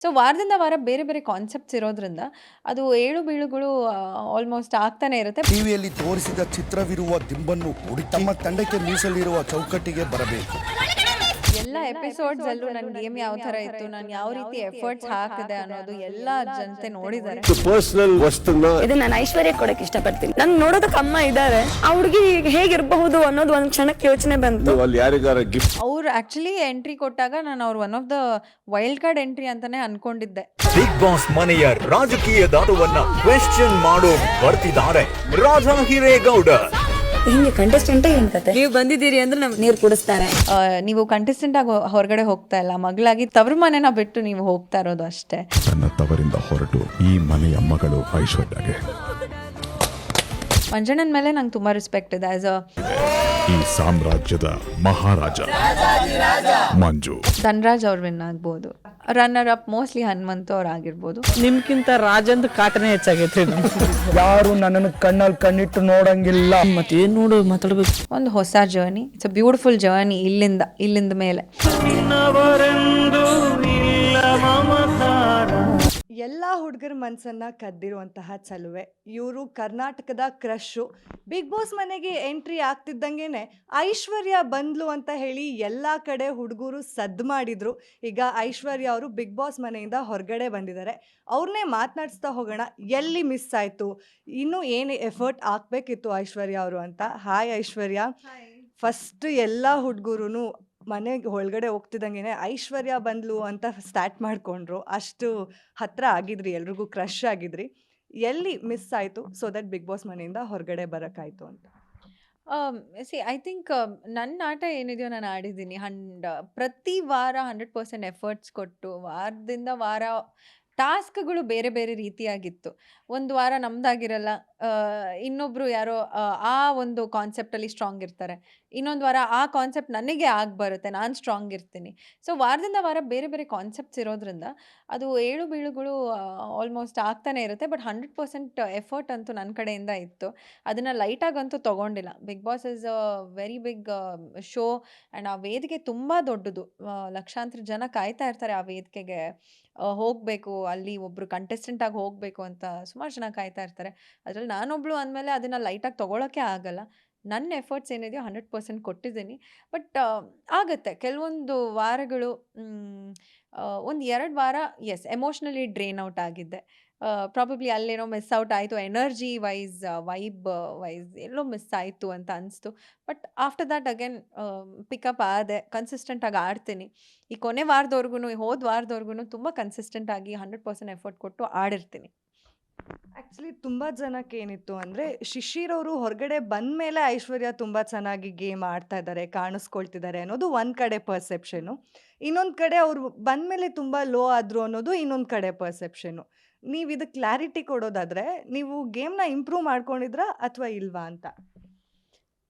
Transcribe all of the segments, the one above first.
So ವಾರದಿಂದ ವಾರ ಬೇರೆ ಬೇರೆ ಕಾನ್ಸೆಪ್ಟ್ಸ್ ಇರೋದ್ರಿಂದ ಅದು ಏಳು ಬೀಳುಗಳು ಆಲ್ಮೋಸ್ಟ್ ಆಗ್ತಾನೆ ಇರುತ್ತೆ. ಟಿವಿಯಲ್ಲಿ ತೋರಿಸಿದ ಚಿತ್ರವಿರುವ ದಿಂಬನ್ನು ಹುಡುಕಿ ತಮ್ಮ ತಂಡಕ್ಕೆ ಮೀಸಲಿರುವ ಚೌಕಟ್ಟಿಗೆ ಬರಬೇಕು. ಎಲ್ಲ ಎಪಿಸೋಡ್ಸ್ ಅಲ್ಲೂ ನನ್ನ ಗೇಮ್ ಯಾವ ತರ ಇತ್ತು, ನಾನು ಯಾವ ರೀತಿ ಎಫರ್ಟ್ಸ್ ಹಾಕಿದೆ ಅನ್ನೋದು ಎಲ್ಲ ಜನತೆ ನೋಡಿದ್ದಾರೆ. ಪರ್ಸನಲ್ ವಸ್ತುನ ಇದು ನಾನು ಐಶ್ವರ್ಯ ಕೊಡಕ್ಕೆ ಇಷ್ಟಪಡ್ತೀನಿ. ನನ್ ನೋಡೋದಕ್ಕೆ ಅಮ್ಮ ಇದ್ದಾರೆ, ಆ ಹುಡುಗಿ ಹೇಗಿರಬಹುದು ಅನ್ನೋದು ಒಂದ್ ಕ್ಷಣಕ್ಕೆ ಯೋಚನೆ ಬಂತು. ಅಲ್ಲಿ ಯಾರಿಗಾರ ಗಿಫ್ಟ್ ಅವ್ರು ಆಕ್ಚುಲಿ ಎಂಟ್ರಿ ಕೊಟ್ಟಾಗ ನಾನು ಅವ್ರು one of the wild card entry ಅಂತಾನೆ ಅನ್ಕೊಂಡಿದ್ದೆ. ಬಿಗ್ ಬಾಸ್ ಮನೆಯ ರಾಜಕೀಯ ದಾಟವನ್ನ ಕ್ವೆಶ್ಚನ್ ಮಾಡೋ ಬರ್ತಿದ್ದಾರೆ ರಾಜಾ ಹಿರೇಗೌಡ. ಹಿಂಗೆ ಕಂಟೆಸ್ಟೆಂಟ್ ಏನ್ ಕತೆ, ನೀವು ಬಂದಿದ್ದೀರಿ ಅಂದ್ರೆ ನಮ್ಗೆ ನೀರು ಕುಡಿಸ್ತಾರೆ. ನೀವು ಕಂಟೆಸ್ಟೆಂಟ್ ಆಗಿ ಹೊರಗಡೆ ಹೋಗ್ತಾ ಇಲ್ಲ, ಮಗಳಾಗಿ ತವ್ರ ಮನೆನ ಬಿಟ್ಟು ನೀವು ಹೋಗ್ತಾ ಇರೋದು ಅಷ್ಟೇ. ತನ್ನ ತವರಿಂದ ಹೊರಟು ಈ ಮನೆಯ ಮಗಳು ಐಶ್ವರ್ಯಗೆ ಮಂಜಣ್ಣನ ಮೇಲೆ ನಂಗೆ ತುಂಬಾ ರೆಸ್ಪೆಕ್ಟ್ ಇದೆ. ಆಸ್ ಈ ಸಾಮ್ರಾಜ್ಯದ ಮಹಾರಾಜ ಮಂಜು. ಧನ್ರಾಜ್ ಅವ್ರು ವಿನ್ ಆಗ್ಬೋದು, ರನ್ನರ್ ಅಪ್ ಮೋಸ್ಟ್ಲಿ ಹನುಮಂತು ಅವ್ರು ಆಗಿರ್ಬೋದು. ನಿಮ್ಗಿಂತ ರಾಜಂದು ಕಾಟನೇ ಹೆಚ್ಚಾಗೈತೆ. ಯಾರು ನನ್ನನ್ನು ಕಣ್ಣಲ್ಲಿ ಕಣ್ಣಿಟ್ಟು ನೋಡಂಗಿಲ್ಲ. ಮತ್ತೇನ್ ನೋಡು ಮಾತಾಡ್ಬೇಕು. ಒಂದು ಹೊಸ journey, it's a beautiful journey. ಇಲ್ಲಿಂದ ಮೇಲೆ ಎಲ್ಲ ಹುಡುಗರ ಮನಸ್ಸನ್ನು ಕದ್ದಿರುವಂತಹ ಚಲುವೆ ಇವರು. ಕರ್ನಾಟಕದ ಕ್ರಶ್ಶು. ಬಿಗ್ ಬಾಸ್ ಮನೆಗೆ ಎಂಟ್ರಿ ಆಗ್ತಿದ್ದಂಗೆ ಐಶ್ವರ್ಯ ಬಂದ್ಲು ಅಂತ ಹೇಳಿ ಎಲ್ಲ ಕಡೆ ಹುಡುಗರು ಸದ್ದು ಮಾಡಿದರು. ಈಗ ಐಶ್ವರ್ಯ ಅವರು ಬಿಗ್ ಬಾಸ್ ಮನೆಯಿಂದ ಹೊರಗಡೆ ಬಂದಿದ್ದಾರೆ. ಅವ್ರನ್ನೇ ಮಾತನಾಡಿಸ್ತಾ ಹೋಗೋಣ, ಎಲ್ಲಿ ಮಿಸ್ ಆಯಿತು, ಇನ್ನೂ ಏನು ಎಫರ್ಟ್ ಹಾಕಬೇಕಿತ್ತು ಐಶ್ವರ್ಯ ಅವರು ಅಂತ. ಹಾಯ್ ಐಶ್ವರ್ಯ. ಫಸ್ಟ್ ಎಲ್ಲ ಹುಡುಗರು ಮನೆಗೆ ಒಳಗಡೆ ಹೋಗ್ತಿದ್ದಂಗೆ ಐಶ್ವರ್ಯ ಬಂದ್ಲು ಅಂತ ಸ್ಟಾರ್ಟ್ ಮಾಡಿಕೊಂಡ್ರು. ಅಷ್ಟು ಹತ್ರ ಆಗಿದ್ರಿ, ಎಲ್ರಿಗೂ ಕ್ರಶ್ ಆಗಿದ್ರಿ. ಎಲ್ಲಿ ಮಿಸ್ ಆಯಿತು ಸೊ ದಟ್ ಬಿಗ್ ಬಾಸ್ ಮನೆಯಿಂದ ಹೊರಗಡೆ ಬರೋಕ್ಕಾಯ್ತು ಅಂತ? ಐ ಥಿಂಕ್ ನನ್ನ ಆಟ ಏನಿದೆಯೋ ನಾನು ಆಡಿದ್ದೀನಿ. ಪ್ರತಿ ವಾರ 100% ಎಫರ್ಟ್ಸ್ ಕೊಟ್ಟು ವಾರದಿಂದ ವಾರ ಟಾಸ್ಕ್ಗಳು ಬೇರೆ ಬೇರೆ ರೀತಿಯಾಗಿತ್ತು. ಒಂದು ವಾರ ನಮ್ದಾಗಿರಲ್ಲ, ಇನ್ನೊಬ್ರು ಯಾರೋ ಆ ಒಂದು ಕಾನ್ಸೆಪ್ಟಲ್ಲಿ ಸ್ಟ್ರಾಂಗ್ ಇರ್ತಾರೆ. ಇನ್ನೊಂದು ವಾರ ಆ ಕಾನ್ಸೆಪ್ಟ್ ನನಗೆ ಬರುತ್ತೆ, ನಾನು ಸ್ಟ್ರಾಂಗ್ ಇರ್ತೀನಿ. ಸೊ ವಾರದಿಂದ ವಾರ ಬೇರೆ ಬೇರೆ ಕಾನ್ಸೆಪ್ಟ್ಸ್ ಇರೋದ್ರಿಂದ ಅದು ಏಳು ಬೀಳುಗಳು ಆಲ್ಮೋಸ್ಟ್ ಆಗ್ತಾನೆ ಇರುತ್ತೆ. ಬಟ್ 100% ಎಫರ್ಟ್ ಅಂತೂ ನನ್ನ ಕಡೆಯಿಂದ ಇತ್ತು. ಅದನ್ನು ಲೈಟಾಗಂತೂ ತೊಗೊಂಡಿಲ್ಲ. Bigg Boss is a very big show and ಆ ವೇದಿಕೆ ತುಂಬ ದೊಡ್ಡದು. ಲಕ್ಷಾಂತರ ಜನ ಕಾಯ್ತಾ ಇರ್ತಾರೆ ಆ ವೇದಿಕೆಗೆ ಹೋಗಬೇಕು, ಅಲ್ಲಿ ಒಬ್ಬರು ಕಂಟೆಸ್ಟೆಂಟ್ ಆಗಿ ಹೋಗಬೇಕು ಅಂತ ಸುಮಾರು ಜನ ಕಾಯ್ತಾ ಇರ್ತಾರೆ. ಅದರಲ್ಲಿ ನಾನೊಬ್ಳು ಅಂದಮೇಲೆ ಅದನ್ನು ಲೈಟಾಗಿ ತೊಗೊಳಕ್ಕೆ ಆಗಲ್ಲ. ನನ್ನ ಎಫರ್ಟ್ಸ್ ಏನಿದೆಯೋ 100% ಕೊಟ್ಟಿದ್ದೀನಿ. ಬಟ್ ಆಗುತ್ತೆ ಕೆಲವೊಂದು ವಾರಗಳು, ಒಂದು 2 ವಾರ ಎಮೋಷ್ನಲಿ ಡ್ರೈನ್ ಔಟ್ ಆಗಿದ್ದೆ. ಪ್ರಾಬಬ್ಲಿ ಅಲ್ಲೇನೋ ಮಿಸ್ ಔಟ್ ಆಯಿತು, ಎನರ್ಜಿ ವೈಸ್, ವೈಬ್ ವೈಸ್ ಎಲ್ಲೋ ಮಿಸ್ ಆಯಿತು ಅಂತ ಅನಿಸ್ತು. But after that again pickup ಆದೆ, ಕನ್ಸಿಸ್ಟೆಂಟಾಗಿ ಆಡ್ತೀನಿ. ಈ ಕೊನೆ ವಾರದವರೆಗೂ, ಹೋದ ವಾರದವರೆಗೂ ತುಂಬ ಕನ್ಸಿಸ್ಟೆಂಟಾಗಿ 100% ಎಫರ್ಟ್ ಕೊಟ್ಟು ಆಡಿರ್ತೀನಿ. ಆ್ಯಕ್ಚುಲಿ ತುಂಬ ಜನಕ್ಕೆ ಏನಿತ್ತು ಅಂದರೆ, ಶಿಶಿರ್ ಅವರು ಹೊರಗಡೆ ಬಂದ ಮೇಲೆ ಐಶ್ವರ್ಯ ತುಂಬ ಚೆನ್ನಾಗಿ ಗೇಮ್ ಆಡ್ತಾ ಇದ್ದಾರೆ, ಕಾಣಿಸ್ಕೊಳ್ತಿದ್ದಾರೆ ಅನ್ನೋದು ಒಂದು ಕಡೆ ಪರ್ಸೆಪ್ಷನು. ಇನ್ನೊಂದು ಕಡೆ ಅವರು ಬಂದ ಮೇಲೆ ತುಂಬ ಲೋ ಆದರು ಅನ್ನೋದು ಇನ್ನೊಂದು ಕಡೆ ಪರ್ಸೆಪ್ಷನು. ನೀವು ಇದಕ್ಕೆ ಕ್ಲಾರಿಟಿ ಕೊಡೋದಾದರೆ, ನೀವು ಗೇಮ್ನ ಇಂಪ್ರೂವ್ ಮಾಡ್ಕೊಂಡಿದ್ರಾ ಅಥವಾ ಇಲ್ವಾ ಅಂತ?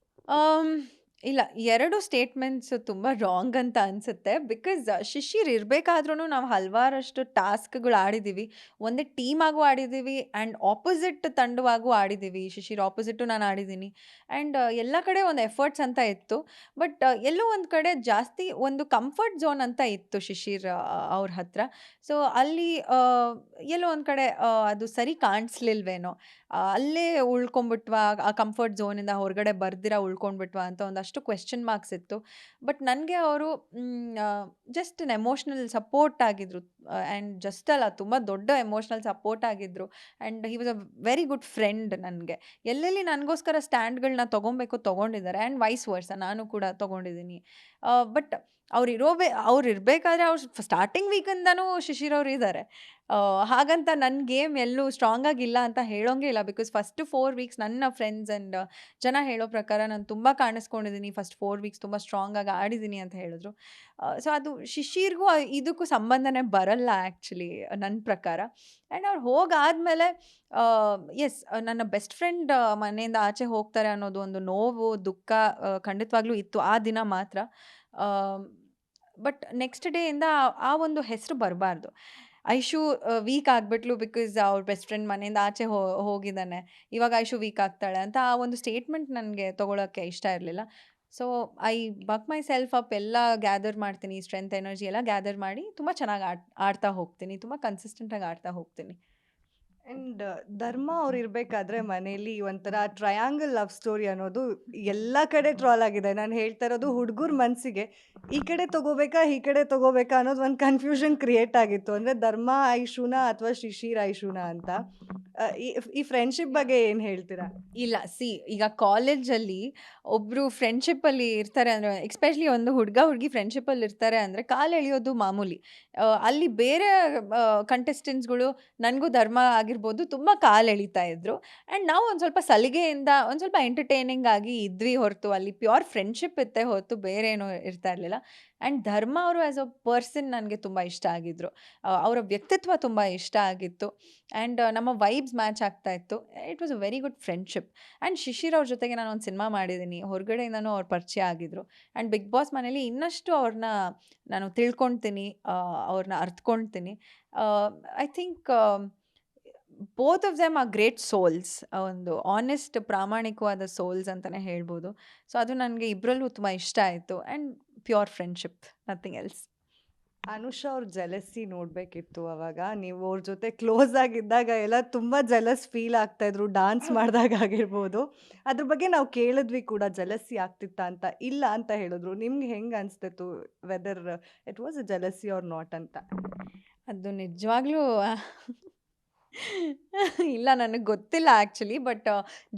ಇಲ್ಲ, 2 ಸ್ಟೇಟ್ಮೆಂಟ್ಸ್ ತುಂಬ ರಾಂಗ್ ಅಂತ ಅನಿಸುತ್ತೆ. ಬಿಕಾಸ್ ಶಿಶಿರ್ ಇರಬೇಕಾದ್ರೂ ನಾವು ಹಲವಾರಷ್ಟು ಟಾಸ್ಕ್ಗಳು ಆಡಿದ್ದೀವಿ. ಒಂದೇ ಟೀಮಾಗೂ ಆಡಿದ್ದೀವಿ ಆ್ಯಂಡ್ ಆಪೋಸಿಟ್ ತಂಡವಾಗೂ ಆಡಿದ್ದೀವಿ. ಶಿಶಿರ್ ಆಪೋಸಿಟ್ಟು ನಾನು ಆಡಿದ್ದೀನಿ. ಆ್ಯಂಡ್ ಎಲ್ಲ ಕಡೆ ಒಂದು ಎಫರ್ಟ್ಸ್ ಅಂತ ಇತ್ತು. ಬಟ್ ಎಲ್ಲೋ ಒಂದು ಕಡೆ ಜಾಸ್ತಿ ಒಂದು ಕಂಫರ್ಟ್ ಝೋನ್ ಅಂತ ಇತ್ತು ಶಿಶಿರ್ ಅವ್ರ ಹತ್ರ. ಸೊ ಅಲ್ಲಿ ಎಲ್ಲೋ ಒಂದು ಕಡೆ ಅದು ಸರಿ ಕಾಣಿಸ್ಲಿಲ್ವೇನೋ, ಅಲ್ಲೇ ಉಳ್ಕೊಂಬಿಟ್ವಾ, ಆ ಕಂಫರ್ಟ್ ಝೋನಿಂದ ಹೊರಗಡೆ ಬರ್ದಿರ ಉಳ್ಕೊಂಡ್ಬಿಟ್ವಾ ಅಂತ ಒಂದಷ್ಟು ಕ್ವೆಶ್ಚನ್ ಮಾರ್ಕ್ಸ್ ಇತ್ತು. ಬಟ್ ನನಗೆ ಅವರು ಜಸ್ಟ್ ಅನ್ ಎಮೋಷ್ನಲ್ ಸಪೋರ್ಟ್ ಆಗಿದ್ರು. ಆ್ಯಂಡ್ ಜಸ್ಟ್ ಅಲ್ಲ, ತುಂಬ ದೊಡ್ಡ ಎಮೋಷ್ನಲ್ ಸಪೋರ್ಟ್ ಆಗಿದ್ರು. And he was a very good friend ನನಗೆ. ಎಲ್ಲೆಲ್ಲಿ ನನಗೋಸ್ಕರ ಸ್ಟ್ಯಾಂಡ್ಗಳನ್ನ ತೊಗೊಂಡಿದ್ದಾರೆ. ಆ್ಯಂಡ್ ವೈಸ್ ವರ್ಸ ನಾನು ಕೂಡ ತೊಗೊಂಡಿದ್ದೀನಿ. ಬಟ್ ಅವ್ರು ಇರಬೇಕಾದ್ರೆ ಅವ್ರು ಸ್ಟಾರ್ಟಿಂಗ್ ವೀಕಿಂದನೂ ಶಿಶಿರ್ ಅವ್ರು ಇದ್ದಾರೆ. ಹಾಗಂತ ನನ್ನ ಗೇಮ್ ಎಲ್ಲೂ ಸ್ಟ್ರಾಂಗ್ ಆಗಿಲ್ಲ ಅಂತ ಹೇಳೋಂಗೆ ಇಲ್ಲ. ಬಿಕಾಸ್ ಫಸ್ಟ್ 4 ವೀಕ್ಸ್ ನನ್ನ ಫ್ರೆಂಡ್ಸ್ ಆ್ಯಂಡ್ ಜನ ಹೇಳೋ ಪ್ರಕಾರ ನಾನು ತುಂಬ ಕಾಣಿಸ್ಕೊಂಡಿದ್ದೀನಿ. ಫಸ್ಟ್ 4 ವೀಕ್ಸ್ ತುಂಬ ಸ್ಟ್ರಾಂಗಾಗಿ ಆಡಿದ್ದೀನಿ ಅಂತ ಹೇಳಿದ್ರು. ಸೊ ಅದು ಶಿಶಿರ್ಗೂ ಇದಕ್ಕೂ ಸಂಬಂಧನೇ ಬರಲ್ಲ ಆ್ಯಕ್ಚುಲಿ ನನ್ನ ಪ್ರಕಾರ. ಆ್ಯಂಡ್ ಅವ್ರು ಹೋಗಾದಮೇಲೆ ನನ್ನ ಬೆಸ್ಟ್ ಫ್ರೆಂಡ್ ಮನೆಯಿಂದ ಆಚೆ ಹೋಗ್ತಾರೆ ಅನ್ನೋದು ಒಂದು ನೋವು, ದುಃಖ ಖಂಡಿತವಾಗ್ಲೂ ಇತ್ತು ಆ ದಿನ ಮಾತ್ರ. ಬಟ್ ನೆಕ್ಸ್ಟ್ ಡೇಯಿಂದ ಆ ಒಂದು ಹೆಸರು ಬರಬಾರ್ದು. ಐಶು ವೀಕ್ ಆಗಿಬಿಟ್ಲು ಬಿಕಾಸ್ ಅವ್ರ ಬೆಸ್ಟ್ ಫ್ರೆಂಡ್ ಮನೆಯಿಂದ ಆಚೆ ಹೋಗಿದ್ದಾನೆ, ಇವಾಗ ಐಶು ವೀಕ್ ಆಗ್ತಾಳೆ ಅಂತ ಆ ಒಂದು ಸ್ಟೇಟ್ಮೆಂಟ್ ನನಗೆ ತೊಗೊಳಕ್ಕೆ ಇಷ್ಟ ಇರಲಿಲ್ಲ. So I buck my self up, ಎಲ್ಲ ಗ್ಯಾದರ್ ಮಾಡ್ತೀನಿ, ಸ್ಟ್ರೆಂತ್ ಎನರ್ಜಿ ಎಲ್ಲ ಗ್ಯಾದರ್ ಮಾಡಿ ತುಂಬ ಚೆನ್ನಾಗಿ ಆಡ್ತಾ ಹೋಗ್ತೀನಿ, ತುಂಬ ಕನ್ಸಿಸ್ಟೆಂಟಾಗಿ ಆಡ್ತಾ ಹೋಗ್ತೀನಿ. ಆ್ಯಂಡ್ ಧರ್ಮ ಅವ್ರು ಇರಬೇಕಾದ್ರೆ ಮನೇಲಿ ಒಂಥರ ಟ್ರಯಾಂಗಲ್ ಲವ್ ಸ್ಟೋರಿ ಅನ್ನೋದು ಎಲ್ಲ ಕಡೆ ಟ್ರಾಲ್ ಆಗಿದೆ. ನಾನು ಹೇಳ್ತಾ ಇರೋದು ಹುಡುಗರ ಮನಸ್ಸಿಗೆ ಈ ಕಡೆ ತಗೋಬೇಕಾ ಅನ್ನೋದು ಒಂದು ಕನ್ಫ್ಯೂಷನ್ ಕ್ರಿಯೇಟ್ ಆಗಿತ್ತು. ಅಂದರೆ ಧರ್ಮ ಐಶುನ ಅಥವಾ ಶಿಶಿರ್ ಐಶುನ ಅಂತ. ಈ ಫ್ರೆಂಡ್ಶಿಪ್ ಬಗ್ಗೆ ಏನು ಹೇಳ್ತೀರಾ? ಇಲ್ಲ, ಈಗ ಕಾಲೇಜಲ್ಲಿ ಒಬ್ಬರು ಫ್ರೆಂಡ್ಶಿಪ್ಪಲ್ಲಿ ಇರ್ತಾರೆ ಅಂದರೆ, ಎಕ್ಸ್ಪೆಷಲಿ ಒಂದು ಹುಡುಗಿ ಫ್ರೆಂಡ್ಶಿಪ್ಪಲ್ಲಿ ಇರ್ತಾರೆ ಅಂದರೆ ಕಾಲು ಎಳೆಯೋದು ಮಾಮೂಲಿ. ಅಲ್ಲಿ ಬೇರೆ ಕಂಟೆಸ್ಟೆಂಟ್ಸ್ಗಳು ನನಗೂ ಧರ್ಮ ಆಗಿರ್ಬೋದು ತುಂಬ ಕಾಲು ಎಳಿತಾ ಇದ್ರು. ಆ್ಯಂಡ್ ನಾವು ಒಂದು ಸ್ವಲ್ಪ ಸಲಿಗೆಯಿಂದ ಒಂದು ಸ್ವಲ್ಪ ಎಂಟರ್ಟೈನಿಂಗ್ ಆಗಿ ಇದ್ವಿ ಹೊರತು ಅಲ್ಲಿ ಪ್ಯೂರ್ ಫ್ರೆಂಡ್ಶಿಪ್ ಇತ್ತೆ ಹೊರತು ಬೇರೆ ಏನೂ ಇರ್ತಾ ಇರಲಿಲ್ಲ. ಆ್ಯಂಡ್ ಧರ್ಮ ಅವರು ಆ್ಯಸ್ ಅ ಪರ್ಸನ್ ನನಗೆ ತುಂಬ ಇಷ್ಟ ಆಗಿದ್ದರು. ಅವರ ವ್ಯಕ್ತಿತ್ವ ತುಂಬ ಇಷ್ಟ ಆಗಿತ್ತು. ಆ್ಯಂಡ್ ನಮ್ಮ ವೈಬ್ಸ್ ಮ್ಯಾಚ್ ಆಗ್ತಾ ಇತ್ತು. It was a very good friendship. And Shishir ಅವ್ರ ಜೊತೆಗೆ ನಾನು ಒಂದು ಸಿನಿಮಾ ಮಾಡಿದ್ದೀನಿ, ಹೊರಗಡೆಯಿಂದನೂ ಅವ್ರು ಪರಿಚಯ ಆಗಿದ್ರು. ಆ್ಯಂಡ್ ಬಿಗ್ ಬಾಸ್ ಮನೇಲಿ ಇನ್ನಷ್ಟು ಅವ್ರನ್ನ ನಾನು ತಿಳ್ಕೊಳ್ತೀನಿ, ಅವ್ರನ್ನ ಅರ್ಥಕೊಳ್ತೀನಿ. I think both of them are great souls, ಒಂದು ಆನೆಸ್ಟ್ ಪ್ರಾಮಾಣಿಕವಾದ ಸೋಲ್ಸ್ ಅಂತಲೇ ಹೇಳ್ಬೋದು. ಸೊ ಅದು ನನಗೆ ಇಬ್ಬರಲ್ಲೂ ತುಂಬ ಇಷ್ಟ ಆಯಿತು. And pure friendship, nothing else. Anusha ಅವ್ರ ಜೆಲಸಿ ನೋಡಬೇಕಿತ್ತು. ಅವಾಗ ನೀವು ಅವ್ರ ಜೊತೆ ಕ್ಲೋಸ್ ಆಗಿದ್ದಾಗ ಎಲ್ಲ ತುಂಬ ಜೆಲಸ್ ಫೀಲ್ ಆಗ್ತಾಯಿದ್ರು, ಡಾನ್ಸ್ ಮಾಡಿದಾಗ ಆಗಿರ್ಬೋದು. ಅದ್ರ ಬಗ್ಗೆ ನಾವು ಕೇಳಿದ್ವಿ ಕೂಡ, ಜೆಲಸಿ ಆಗ್ತಿತ್ತಾ ಅಂತ. ಇಲ್ಲ ಅಂತ ಹೇಳಿದ್ರು. ನಿಮ್ಗೆ ಹೆಂಗೆ ಅನಿಸ್ತಿತ್ತು, whether it was a jealousy or not ಅಂತ? ಅದು ನಿಜವಾಗ್ಲೂ ಇಲ್ಲ, ನನಗೆ ಗೊತ್ತಿಲ್ಲ ಆ್ಯಕ್ಚುಲಿ. ಬಟ್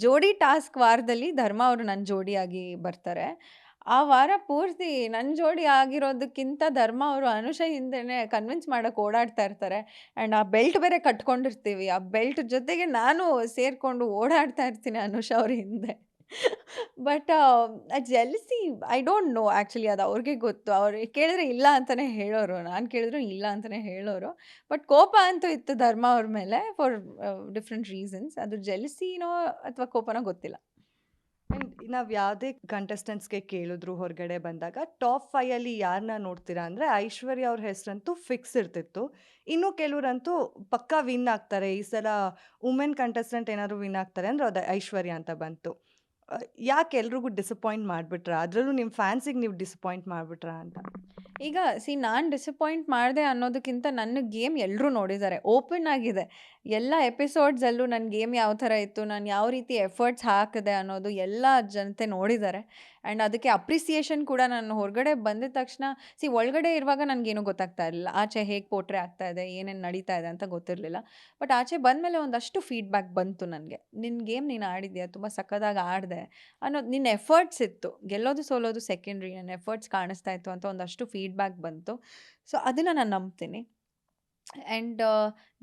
ಜೋಡಿ ಟಾಸ್ಕ್ ವಾರದಲ್ಲಿ ಧರ್ಮ ಅವರು ನನ್ನ ಜೋಡಿಯಾಗಿ ಬರ್ತಾರೆ. ಆ ವಾರ ಪೂರ್ತಿ ನನ್ನ ಜೋಡಿ ಆಗಿರೋದಕ್ಕಿಂತ ಧರ್ಮ ಅವರು ಅನುಷಾ ಹಿಂದೆನೇ ಕನ್ವಿನ್ಸ್ ಮಾಡೋಕ್ಕೆ ಓಡಾಡ್ತಾ ಇರ್ತಾರೆ. ಆ್ಯಂಡ್ ಆ ಬೆಲ್ಟ್ ಬೇರೆ ಕಟ್ಕೊಂಡಿರ್ತೀವಿ, ಆ ಬೆಲ್ಟ್ ಜೊತೆಗೆ ನಾನು ಸೇರಿಕೊಂಡು ಓಡಾಡ್ತಾ ಇರ್ತೀನಿ ಅನುಷಾ ಅವ್ರ ಹಿಂದೆ. But jealousy I don't know actually, ಅದು ಅವ್ರಿಗೆ ಗೊತ್ತು. ಅವ್ರು ಕೇಳಿದ್ರೆ ಇಲ್ಲ ಅಂತಲೇ ಹೇಳೋರು, ನಾನು ಕೇಳಿದ್ರು ಇಲ್ಲ ಅಂತಲೇ ಹೇಳೋರು. ಬಟ್ ಕೋಪ ಅಂತೂ ಇತ್ತು ಧರ್ಮ ಅವ್ರ ಮೇಲೆ ಫಾರ್ ಡಿಫ್ರೆಂಟ್ ರೀಸನ್ಸ್. ಅದು ಜೆಲಸಿನೋ ಅಥವಾ ಕೋಪನೋ ಗೊತ್ತಿಲ್ಲ. ಆ್ಯಂಡ್ ನಾವು ಯಾವುದೇ ಕಂಟೆಸ್ಟೆಂಟ್ಸ್ಗೆ ಕೇಳಿದ್ರು ಹೊರಗಡೆ ಬಂದಾಗ ಟಾಪ್ 5 ಯಾರನ್ನ ನೋಡ್ತೀರಾ ಅಂದರೆ ಐಶ್ವರ್ಯ ಅವ್ರ ಹೆಸರಂತೂ ಫಿಕ್ಸ್ ಇರ್ತಿತ್ತು. ಇನ್ನು ಕೆಲವರಂತೂ ಪಕ್ಕಾ ವಿನ್ ಆಗ್ತಾರೆ. ಈ ಸಲ ವುಮೆನ್ ಕಂಟೆಸ್ಟೆಂಟ್ ಏನಾದ್ರು ವಿನ್ ಆಗ್ತಾರೆ ಅಂದರೆ ಅದು ಐಶ್ವರ್ಯ ಅಂತ ಬಂತು. ಯಾಕೆ ಎಲ್ರಿಗೂ ಡಿಸಪಾಯಿಂಟ್ ಮಾಡಿಬಿಟ್ರಾ? ಅದರಲ್ಲೂ ನಿಮ್ಮ ಫ್ಯಾನ್ಸಿಗೆ ನೀವು ಡಿಸಪಾಯಿಂಟ್ ಮಾಡಿಬಿಟ್ರಾ ಅಂತ? ಈಗ ನಾನು ಡಿಸಪಾಯಿಂಟ್ ಮಾಡಿದೆ ಅನ್ನೋದಕ್ಕಿಂತ ನನ್ನ ಗೇಮ್ ಎಲ್ಲರೂ ನೋಡಿದ್ದಾರೆ, ಓಪನ್ ಆಗಿದೆ. ಎಲ್ಲ ಎಪಿಸೋಡ್ಸಲ್ಲೂ ನನ್ನ ಗೇಮ್ ಯಾವ ಥರ ಇತ್ತು, ನಾನು ಯಾವ ರೀತಿ ಎಫರ್ಟ್ಸ್ ಹಾಕಿದೆ ಅನ್ನೋದು ಎಲ್ಲ ಜನತೆ ನೋಡಿದ್ದಾರೆ. ಆ್ಯಂಡ್ ಅದಕ್ಕೆ ಅಪ್ರಿಸಿಯೇಷನ್ ಕೂಡ ನಾನು ಹೊರಗಡೆ ಬಂದಿದ ತಕ್ಷಣ ಒಳಗಡೆ ಇರುವಾಗ ನನಗೇನು ಗೊತ್ತಾಗ್ತಾ ಇರಲಿಲ್ಲ, ಆಚೆ ಹೇಗೆ ಪೋಟ್ರೆ ಆಗ್ತಾ ಇದೆ, ಏನೇನು ನಡೀತಾ ಇದೆ ಅಂತ ಗೊತ್ತಿರಲಿಲ್ಲ. ಬಟ್ ಆಚೆ ಬಂದಮೇಲೆ ಒಂದಷ್ಟು ಫೀಡ್ಬ್ಯಾಕ್ ಬಂತು ನನಗೆ. ನಿನ್ನ ಗೇಮ್ ನೀನು ಆಡಿದ್ಯಾ, ತುಂಬ ಸಕ್ಕದಾಗಿ ಆಡಿದೆ ಅನ್ನೋದು, ನಿನ್ನ ಎಫರ್ಟ್ಸ್ ಇತ್ತು, ಗೆಲ್ಲೋದು ಸೋಲೋದು ಸೆಕೆಂಡ್ರಿ, ನನ್ನ ಎಫರ್ಟ್ಸ್ ಕಾಣಿಸ್ತಾ ಇತ್ತು ಅಂತ ಒಂದಷ್ಟು ಫೀಡ್ಬ್ಯಾಕ್ ಬಂತು. ಸೊ ಅದನ್ನು ನಾನು ನಂಬ್ತೀನಿ. ಆ್ಯಂಡ್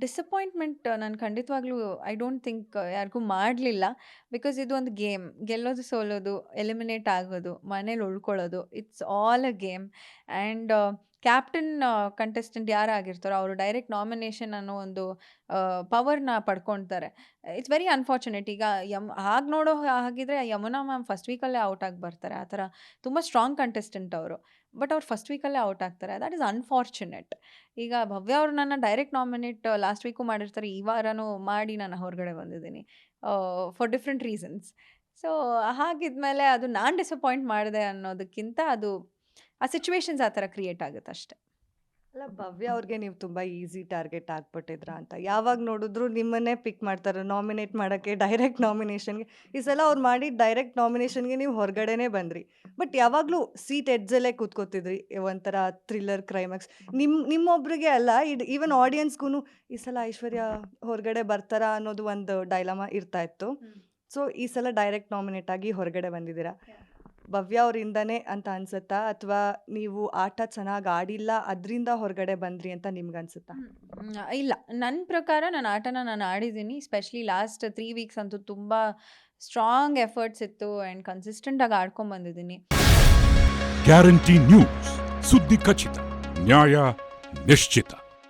ಡಿಸಪಾಯಿಂಟ್ಮೆಂಟ್ ನಾನು ಖಂಡಿತವಾಗ್ಲೂ ಐ ಡೋಂಟ್ ಥಿಂಕ್ ಯಾರಿಗೂ ಮಾಡಲಿಲ್ಲ. ಬಿಕಾಸ್ ಇದು ಒಂದು ಗೇಮ್, ಗೆಲ್ಲೋದು ಸೋಲೋದು, ಎಲಿಮಿನೇಟ್ ಆಗೋದು, ಮನೇಲಿ ಉಳ್ಕೊಳ್ಳೋದು, it's all a game. And captain contestant ಯಾರಾಗಿರ್ತಾರೋ ಅವರು ಡೈರೆಕ್ಟ್ ನಾಮಿನೇಷನ್ ಅನ್ನೋ ಒಂದು ಪವರ್ನ ಪಡ್ಕೊಳ್ತಾರೆ. It's very unfortunate. ಈಗ ಹಾಗೆ ನೋಡೋ ಹಾಗಿದ್ರೆ ಯಮುನಾ ಮ್ಯಾಮ್ ಫಸ್ಟ್ ವೀಕಲ್ಲೇ ಔಟ್ ಆಗಿ ಬರ್ತಾರೆ. ಆ ಥರ ತುಂಬ ಸ್ಟ್ರಾಂಗ್ ಕಂಟೆಸ್ಟೆಂಟ್ ಅವರು. ಬಟ್ ಅವ್ರು ಫಸ್ಟ್ ವೀಕಲ್ಲೇ ಔಟ್ ಆಗ್ತಾರೆ. That is unfortunate. ಈಗ ಭವ್ಯ ಅವರು ನನ್ನ ಡೈರೆಕ್ಟ್ ನಾಮಿನೇಟ್ ಲಾಸ್ಟ್ ವೀಕು ಮಾಡಿರ್ತಾರೆ, ಈ ವಾರನೂ ಮಾಡಿ ನಾನು ಹೊರಗಡೆ ಬಂದಿದ್ದೀನಿ ಫಾರ್ ಡಿಫ್ರೆಂಟ್ ರೀಸನ್ಸ್. ಸೊ ಹಾಗಿದ್ಮೇಲೆ ಅದು ನಾನು ಡಿಸಪಾಯಿಂಟ್ ಮಾಡಿದೆ ಅನ್ನೋದಕ್ಕಿಂತ ಅದು ಆ ಸಿಚುವೇಶನ್ಸ್ ಆ ಥರ ಕ್ರಿಯೇಟ್ ಆಗುತ್ತೆ ಅಷ್ಟೆ. ಅಲ್ಲ, ಭವ್ಯ ಅವ್ರಿಗೆ ನೀವು ತುಂಬ ಈಸಿ ಟಾರ್ಗೆಟ್ ಆಗ್ಬಿಟ್ಟಿದ್ರಾ ಅಂತ? ಯಾವಾಗ ನೋಡಿದ್ರು ನಿಮ್ಮನ್ನೇ ಪಿಕ್ ಮಾಡ್ತಾರೆ ನಾಮಿನೇಟ್ ಮಾಡೋಕ್ಕೆ, ಡೈರೆಕ್ಟ್ ನಾಮಿನೇಷನ್ಗೆ. ಈ ಸಲ ಅವ್ರು ಮಾಡಿ ಡೈರೆಕ್ಟ್ ನಾಮಿನೇಷನ್ಗೆ ನೀವು ಹೊರಗಡೆನೇ ಬಂದ್ರಿ. ಬಟ್ ಯಾವಾಗಲೂ ಸೀಟ್ ಎಡ್ಜಲ್ಲೇ ಕೂತ್ಕೋತಿದ್ರಿ, ಒಂಥರ ಥ್ರಿಲ್ಲರ್ ಕ್ಲೈಮ್ಯಾಕ್ಸ್. ನಿಮ್ಮೊಬ್ರಿಗೆ ಅಲ್ಲ, ಈವನ್ ಆಡಿಯನ್ಸ್ಗೂ ಈ ಸಲ ಐಶ್ವರ್ಯ ಹೊರಗಡೆ ಬರ್ತಾರಾ ಅನ್ನೋದು ಒಂದು ಡೈಲಮಾ ಇರ್ತಾ ಇತ್ತು. ಸೊ ಈ ಸಲ ಡೈರೆಕ್ಟ್ ನಾಮಿನೇಟ್ ಆಗಿ ಹೊರಗಡೆ ಬಂದಿದ್ದೀರಾ. ಭವ್ಯ ಅವರಿಂದನೇ ಅಂತ ಅನ್ಸುತ್ತಾ, ಅಥವಾ ನೀವು ಆಟ ಚೆನ್ನಾಗಿ ಆಡಿಲ್ಲ ಅದರಿಂದ ಹೊರಗಡೆ ಬಂದ್ರಿ ಅಂತ ನಿಮ್ಗೆ ಅನ್ಸುತ್ತಾ? ಇಲ್ಲ, ನನ್ನ ಪ್ರಕಾರ ನನ್ನ ಆಟನ ನಾನು ಆಡಿದ್ದೀನಿ. ಸ್ಪೆಷಲಿ ಲಾಸ್ಟ್ 3 ವೀಕ್ಸ್ ಅಂತೂ ತುಂಬ ಸ್ಟ್ರಾಂಗ್ ಎಫರ್ಟ್ಸ್ ಇತ್ತು ಆ್ಯಂಡ್ ಕನ್ಸಿಸ್ಟೆಂಟಾಗಿ ಆಡ್ಕೊಂಡ್ಬಂದಿದ್ದೀನಿ. ಗ್ಯಾರಂಟಿ ನ್ಯೂಸ್, ಸುದ್ದಿ ಖಚಿತ, ನ್ಯಾಯ ನಿಶ್ಚಿತ.